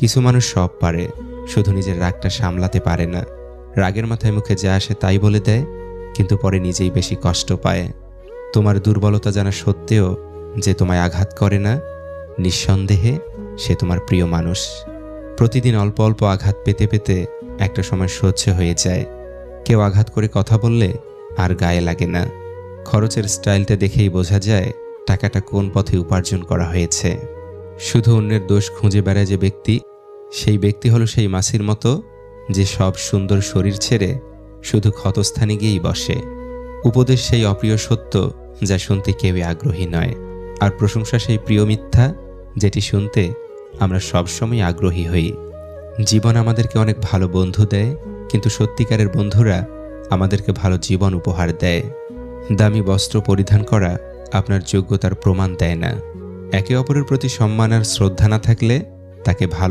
কিছু মানুষ সব পারে, শুধু নিজের রাগটা সামলাতে পারে না। রাগের মাথায় মুখে যা আসে তাই বলে দেয়, কিন্তু পরে নিজেই বেশি কষ্ট পায়। তোমার দুর্বলতা জানা সত্ত্বেও যে তোমায় আঘাত করে না, নিঃসন্দেহে সে তোমার প্রিয় মানুষ। প্রতিদিন অল্প অল্প আঘাত পেতে পেতে একটা সময় সহ্য হয়ে যায়। কেউ আঘাত করে কথা বললে আর গায়ে লাগে না। খরচের স্টাইলটা দেখেই বোঝা যায় টাকাটা কোন পথে উপার্জন করা হয়েছে। শুধু অন্যের দোষ খুঁজে বেড়ায় যে ব্যক্তি, সেই ব্যক্তি হলো সেই মাছির মতো যে সব সুন্দর শরীর ছেড়ে শুধু ক্ষতস্থানে গিয়েই বসে। উপদেশ সেই অপ্রিয় সত্য যা শুনতে কেউই আগ্রহী নয়, আর প্রশংসা সেই প্রিয় মিথ্যা যেটি শুনতে আমরা সবসময় আগ্রহী হই। জীবন আমাদেরকে অনেক ভালো বন্ধু দেয়, কিন্তু সত্যিকারের বন্ধুরা আমাদেরকে ভালো জীবন উপহার দেয়। দামি বস্ত্র পরিধান করা আপনার যোগ্যতার প্রমাণ দেয় না। একে অপরের প্রতি সম্মান আর শ্রদ্ধা না থাকলে তাকে ভালো